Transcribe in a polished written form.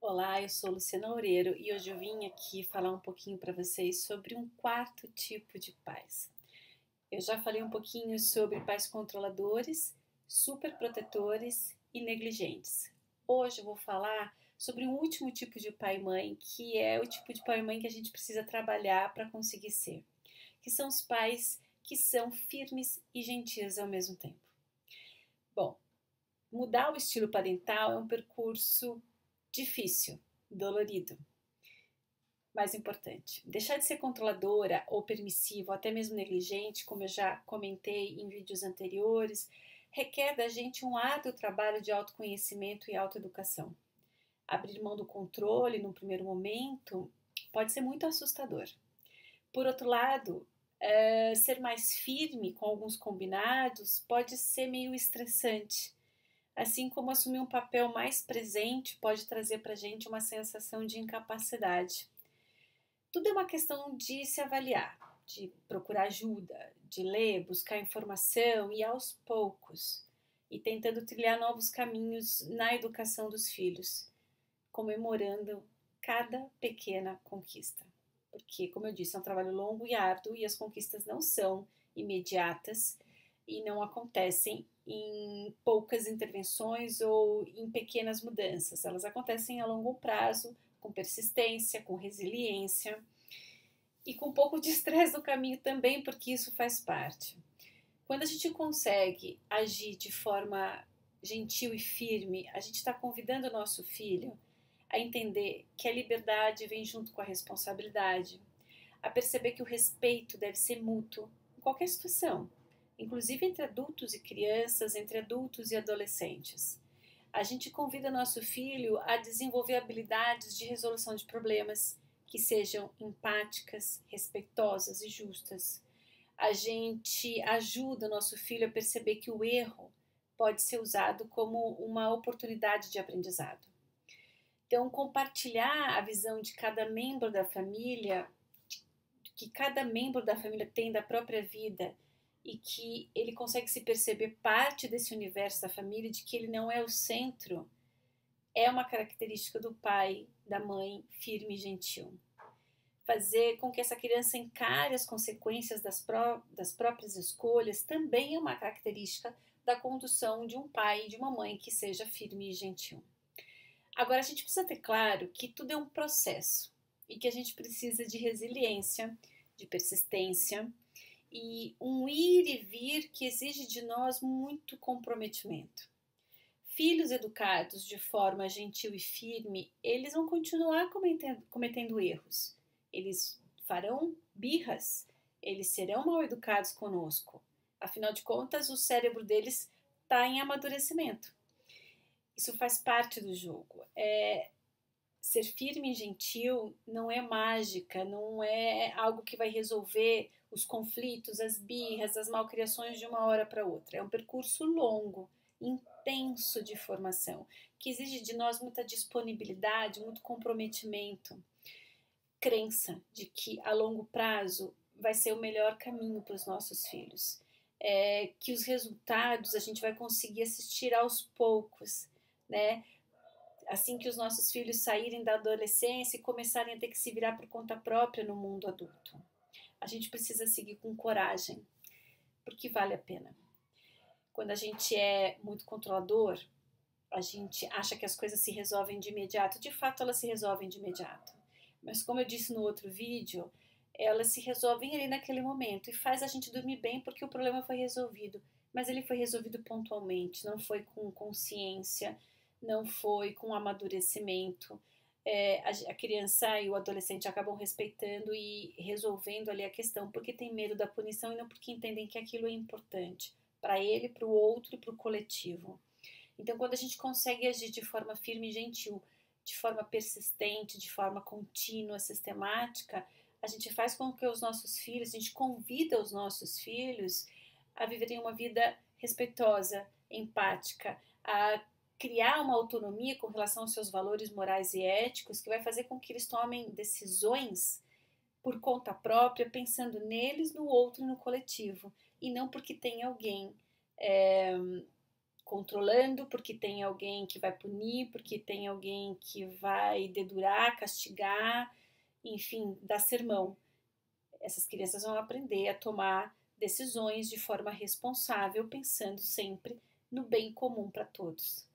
Olá, eu sou Luciana Loureiro e hoje eu vim aqui falar um pouquinho para vocês sobre um quarto tipo de pais. Eu já falei um pouquinho sobre pais controladores, superprotetores e negligentes. Hoje eu vou falar sobre um último tipo de pai e mãe, que é o tipo de pai e mãe que a gente precisa trabalhar para conseguir ser, que são os pais que são firmes e gentis ao mesmo tempo. Bom, mudar o estilo parental é um percurso difícil, dolorido. Mais importante, deixar de ser controladora ou permissiva ou até mesmo negligente, como eu já comentei em vídeos anteriores, requer da gente um árduo trabalho de autoconhecimento e autoeducação. Abrir mão do controle num primeiro momento pode ser muito assustador. Por outro lado, ser mais firme com alguns combinados pode ser meio estressante, assim como assumir um papel mais presente pode trazer para a gente uma sensação de incapacidade. Tudo é uma questão de se avaliar, de procurar ajuda, de ler, buscar informação e aos poucos, e tentando trilhar novos caminhos na educação dos filhos, comemorando cada pequena conquista. Porque, como eu disse, é um trabalho longo e árduo e as conquistas não são imediatas e não acontecem em poucas intervenções ou em pequenas mudanças. Elas acontecem a longo prazo, com persistência, com resiliência e com um pouco de estresse no caminho também, porque isso faz parte. Quando a gente consegue agir de forma gentil e firme, a gente está convidando o nosso filho a entender que a liberdade vem junto com a responsabilidade, a perceber que o respeito deve ser mútuo em qualquer situação, inclusive entre adultos e crianças, entre adultos e adolescentes. A gente convida nosso filho a desenvolver habilidades de resolução de problemas que sejam empáticas, respeitosas e justas. A gente ajuda o nosso filho a perceber que o erro pode ser usado como uma oportunidade de aprendizado. Então, compartilhar a visão de cada membro da família, que cada membro da família tem da própria vida e que ele consegue se perceber parte desse universo da família, de que ele não é o centro, é uma característica do pai, da mãe, firme e gentil. Fazer com que essa criança encare as consequências das próprias escolhas também é uma característica da condução de um pai e de uma mãe que seja firme e gentil. Agora, a gente precisa ter claro que tudo é um processo e que a gente precisa de resiliência, de persistência e um ir e vir que exige de nós muito comprometimento. Filhos educados de forma gentil e firme, eles vão continuar cometendo erros. Eles farão birras, eles serão mal educados conosco. Afinal de contas, o cérebro deles está em amadurecimento. Isso faz parte do jogo. Ser firme e gentil não é mágica, não é algo que vai resolver os conflitos, as birras, as malcriações de uma hora para outra. É um percurso longo, intenso de formação, que exige de nós muita disponibilidade, muito comprometimento, crença de que a longo prazo vai ser o melhor caminho para os nossos filhos. Que os resultados a gente vai conseguir assistir aos poucos, né? Assim que os nossos filhos saírem da adolescência e começarem a ter que se virar por conta própria no mundo adulto. A gente precisa seguir com coragem, porque vale a pena. Quando a gente é muito controlador, a gente acha que as coisas se resolvem de imediato. De fato, elas se resolvem de imediato. Mas como eu disse no outro vídeo, elas se resolvem ali naquele momento e faz a gente dormir bem porque o problema foi resolvido. Mas ele foi resolvido pontualmente, não foi com consciência, não foi com amadurecimento. A criança e o adolescente acabam respeitando e resolvendo ali a questão porque tem medo da punição e não porque entendem que aquilo é importante para ele, para o outro e para o coletivo. Então, quando a gente consegue agir de forma firme e gentil, de forma persistente, de forma contínua, sistemática, a gente faz com que os nossos filhos, a gente convida os nossos filhos a viverem uma vida respeitosa, empática, a criar uma autonomia com relação aos seus valores morais e éticos, que vai fazer com que eles tomem decisões por conta própria, pensando neles, no outro e no coletivo, e não porque tem alguém controlando porque tem alguém que vai punir, porque tem alguém que vai dedurar, castigar, enfim, dar sermão. Essas crianças vão aprender a tomar decisões de forma responsável, pensando sempre no bem comum para todos.